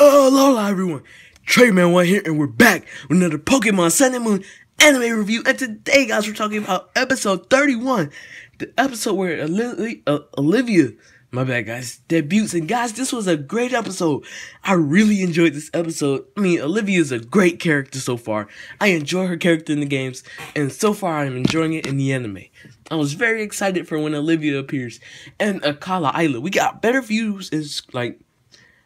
Aloha everyone, Treyman1 here, and we're back with another Pokemon Sun and Moon anime review. And today, guys, we're talking about episode 31, the episode where Olivia, my bad guys, debuts. And guys, this was a great episode. I really enjoyed this episode. I mean, Olivia is a great character so far. I enjoy her character in the games, and so far I'm enjoying it in the anime. I was very excited for when Olivia appears and Akala Island. We got better views,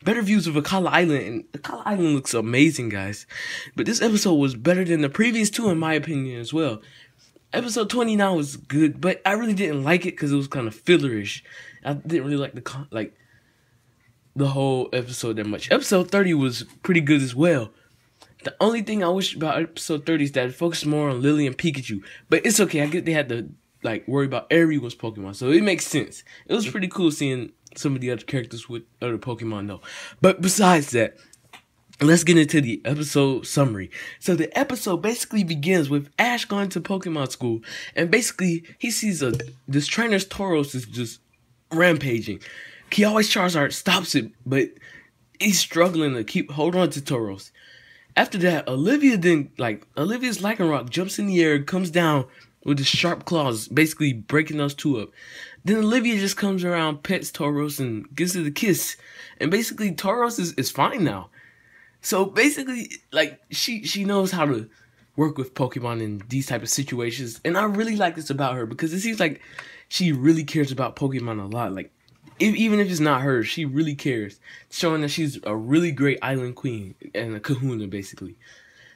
better views of Akala Island, and Akala Island looks amazing, guys. But this episode was better than the previous two, in my opinion, as well. Episode 29 was good, but I really didn't like it because it was kind of fillerish. I didn't really like the whole episode that much. Episode 30 was pretty good as well. The only thing I wish about episode 30 is that it focused more on Lily and Pikachu. But it's okay. I get they had to worry about everyone's Pokemon, so it makes sense. It was pretty cool seeing some of the other characters with other Pokemon though. But besides that, let's get into the episode summary. So the episode basically begins with Ash going to Pokemon school, and basically he sees this trainer's Tauros is just rampaging. Kiawe's Charizard stops it, but he's struggling to hold on to Tauros. After that, Olivia's Lycanroc jumps in the air, comes down with his sharp claws, basically breaking those two up. Then Olivia just comes around, pets Tauros, and gives it a kiss. And basically, Tauros is fine now. So basically, she knows how to work with Pokemon in these type of situations. And I really like this about her, because it seems like she really cares about Pokemon a lot. Even if it's not her, she really cares. Showing that she's a really great island queen and a kahuna, basically.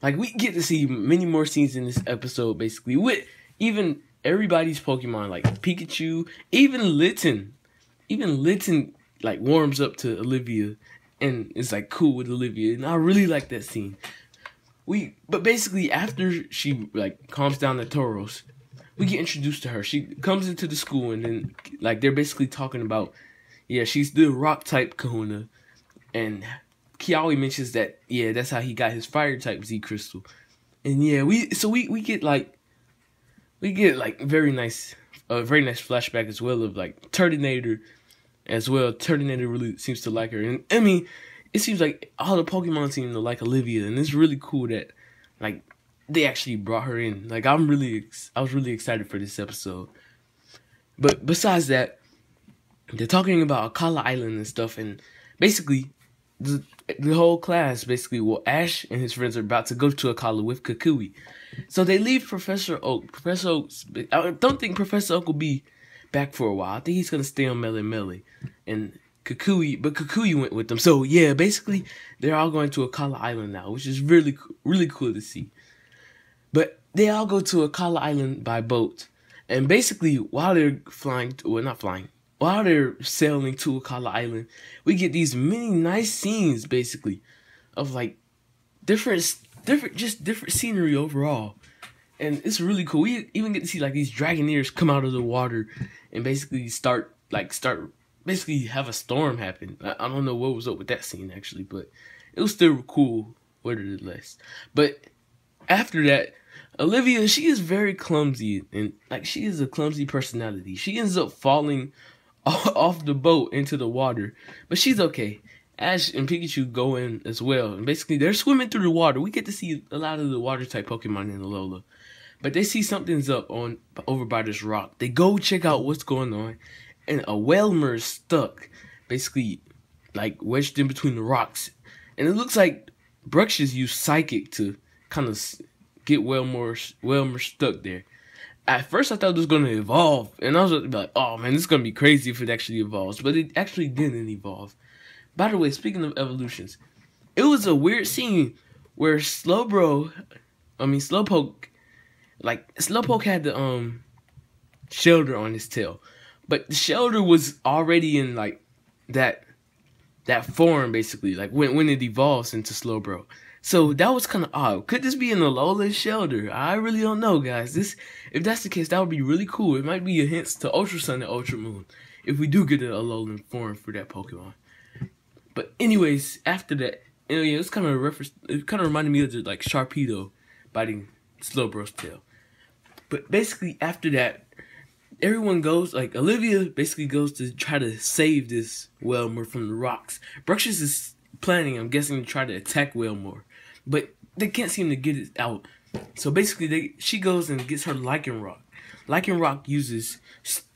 We get to see many more scenes in this episode, basically, with even everybody's Pokemon, like Pikachu, even Litten. Even Litten, warms up to Olivia and is, cool with Olivia. And I really like that scene. But basically, after she, calms down the Tauros, we get introduced to her. She comes into the school, and then, they're basically talking about, yeah, she's the rock-type kahuna. And Kiawe mentions that, yeah, that's how he got his fire-type Z-Crystal. And, yeah, we get very nice flashback as well of Turtonator as well. Turtonator really seems to like her, and I mean, it seems like all the Pokemon seem to like Olivia, and it's really cool that they actually brought her in. I was really excited for this episode. But besides that, they're talking about Akala Island and stuff, and basically the whole class Ash and his friends are about to go to Akala with Kukui. So they leave Professor Oak. I don't think Professor Oak will be back for a while. I think he's gonna stay on Melee. And Kukui went with them. So yeah, basically they're all going to Akala Island now, which is really cool to see. But they all go to Akala Island by boat, and basically while they're while they're sailing to Akala Island, we get these many nice scenes, basically, of different scenery overall, and it's really cool. We even get to see these Dragonaires come out of the water and basically start have a storm happen. I don't know what was up with that scene actually, but it was still cool, nevertheless. But after that, Olivia, she is very clumsy, and she is a clumsy personality. She ends up falling off the boat into the water, but she's okay. Ash and Pikachu go in as well, and basically they're swimming through the water. We get to see a lot of the water type Pokemon in Alola, but they see something's up over by this rock. They go check out what's going on, and a Whelmer is stuck, basically wedged in between the rocks, and it looks like Bruxish used Psychic to kind of get Whelmer stuck there. At first, I thought it was going to evolve, and I was like, oh man, this is going to be crazy if it actually evolves, but it actually didn't evolve. By the way, speaking of evolutions, it was a weird scene where Slowpoke had the Shelter on his tail, but the Shelter was already in that form, basically, when it evolves into Slowbro. So that was kind of odd. Could this be an Alola Shelter? I really don't know, guys. If that's the case, that would be really cool. It might be a hint to Ultra Sun and Ultra Moon if we do get an Alolan form for that Pokemon. But anyways, after that, it's kind of a reference. It kind of reminded me of the Sharpedo biting Slowbro's tail. But basically, after that, everyone goes. Olivia basically goes to try to save this Whelmer from the rocks. Bruxish is planning, I'm guessing, to try to attack Whalemore, but they can't seem to get it out. So basically, she goes and gets her Lichen Rock. Lichen Rock uses,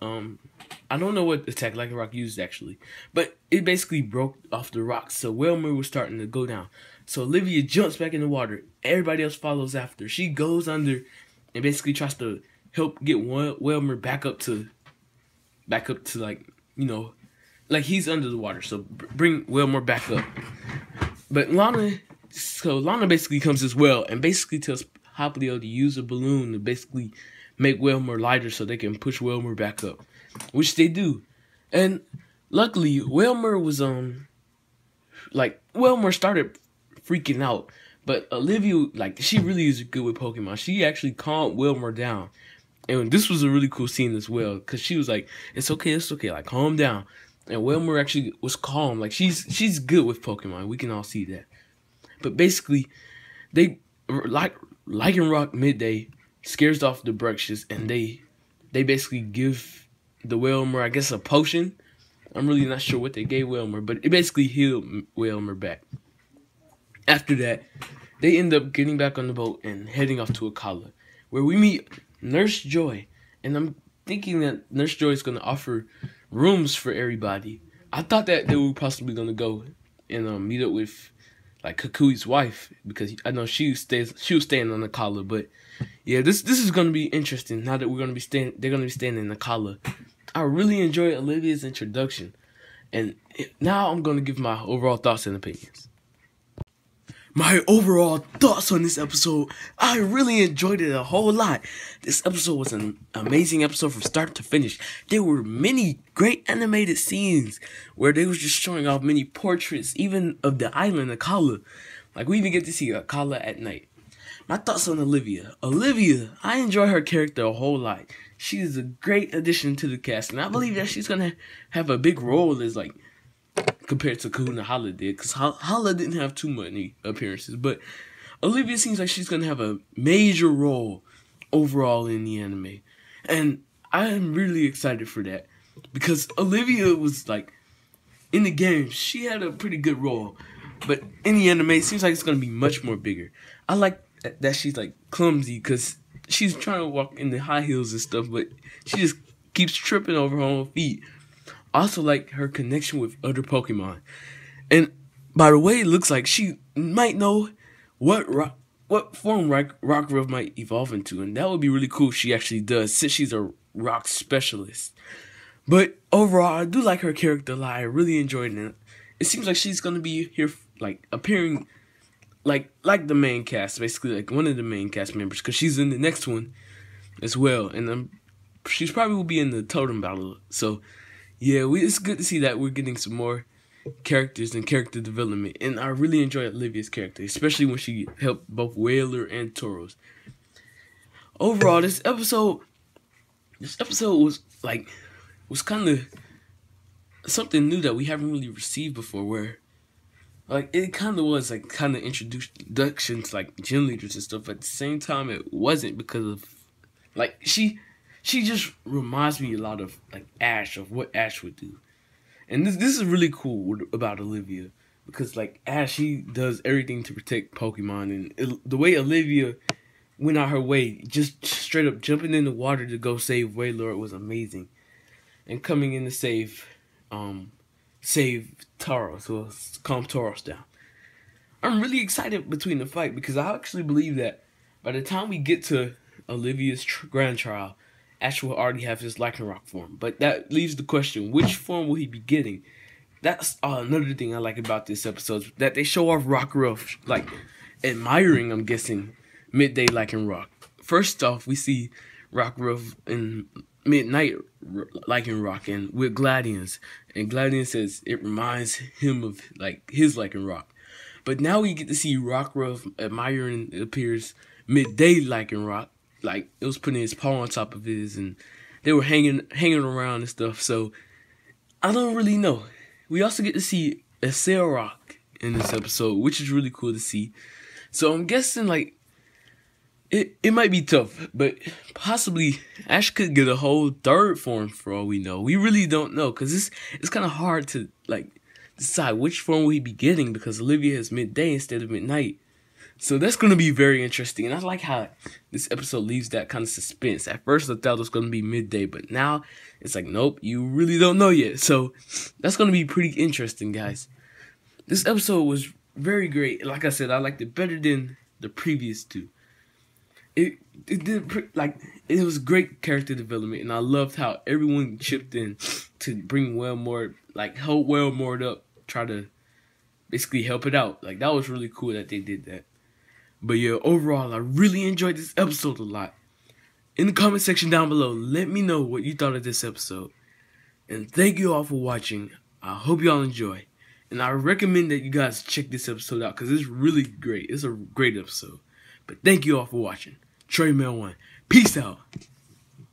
I don't know what attack Lichen Rock used actually, but it basically broke off the rocks. So Whalemore was starting to go down. So Olivia jumps back in the water. Everybody else follows after. She goes under and basically tries to help get Whalemore back up to like, you know, like he's under the water. So bring Whalemore back up. But Lana basically comes as well and basically tells Hoplio to use a balloon to basically make Whalemore lighter so they can push Whalemore back up, which they do. And luckily, Whalemore was Whalemore started freaking out, but Olivia, like, she really is good with Pokemon. She actually calmed Whalemore down, and this was a really cool scene as well, because she was like, it's okay, like, calm down. And Whalemore actually was calm. Like, she's good with Pokemon. We can all see that. But basically, they Lichen Rock midday scares off the Bruxians, and they basically give the Whalemore, I guess, a potion. I'm really not sure what they gave Whalemore, but it basically healed Whalemore back. After that, they end up getting back on the boat and heading off to Akala, where we meet Nurse Joy. And I'm thinking that Nurse Joy is going to offer rooms for everybody. I thought that they were possibly going to go and meet up with, like, Kukui's wife, because I know she was staying on Akala. But yeah, this is going to be interesting now that they're going to be staying in Akala. I really enjoyed Olivia's introduction, and now I'm going to give my overall thoughts and opinions. My overall thoughts on this episode, I really enjoyed it a whole lot. This episode was an amazing episode from start to finish. There were many great animated scenes where they was just showing off many portraits, even of the island Akala. Like, we even get to see Akala at night. My thoughts on Olivia. Olivia, I enjoy her character a whole lot. She is a great addition to the cast, and I believe that she's gonna have a big role as, like, compared to Kahuna Hala did, because Hala didn't have too many appearances, but Olivia seems like she's gonna have a major role overall in the anime, and I am really excited for that, because Olivia was, like, in the game, she had a pretty good role, but in the anime, it seems like it's gonna be much more bigger. I like that she's, like, clumsy, because she's trying to walk in the high heels and stuff, but she just keeps tripping over her own feet. Also, like, her connection with other Pokemon. And by the way, it looks like she might know what form Rockruff might evolve into. And that would be really cool if she actually does, since she's a rock specialist. But overall, I do like her character a lot. I really enjoyed it. It seems like she's going to be here, like, appearing like the main cast. Basically, like, one of the main cast members. Because she's in the next one as well. And she's probably will be in the Totem Battle. So yeah, it's good to see that we're getting some more characters and character development. And I really enjoy Olivia's character, especially when she helped both Whaler and Tauros. Overall, this episode was kind of something new that we haven't really received before, where, like, it kind of was, like, kind of introduction to, like, gym leaders and stuff. At the same time, it wasn't, because of, like, she just reminds me a lot of, like, Ash, of what Ash would do. And this is really cool about Olivia. Because, like, Ash, she does everything to protect Pokemon. And the way Olivia went out her way, just straight up jumping in the water to go save Wailord, was amazing. And coming in to save Tauros, well, calm Tauros down. I'm really excited between the fight, because I actually believe that by the time we get to Olivia's grand trial, Ash will already have his Lycanroc form. But that leaves the question, which form will he be getting? That's another thing I like about this episode, that they show off Rockruff, like, admiring, I'm guessing, Midday Lycanroc. First off, we see Rockruff in Midnight Lycanroc and with Gladians. And Gladian says it reminds him of, like, his Lycanroc. But now we get to see Rockruff admiring, it appears, Midday Lycanroc. Like, it was putting his paw on top of his, and they were hanging around and stuff. So I don't really know. We also get to see a Rock in this episode, which is really cool to see. So I'm guessing, like, it might be tough, but possibly Ash could get a whole third form for all we know. We really don't know, because it's kind of hard to, like, decide which form will he be getting because Olivia is midday instead of midnight. So that's going to be very interesting. And I like how this episode leaves that kind of suspense. At first I thought it was going to be midday, but now it's like, nope, you really don't know yet. So that's going to be pretty interesting, guys. This episode was very great. Like I said, I liked it better than the previous two. It was great character development, and I loved how everyone chipped in to bring help Well moored up, try to basically help it out. Like, that was really cool that they did that. But yeah, overall, I really enjoyed this episode a lot. In the comment section down below, let me know what you thought of this episode. And thank you all for watching. I hope y'all enjoy. And I recommend that you guys check this episode out because it's really great. It's a great episode. But thank you all for watching. Trey Man 1. Peace out.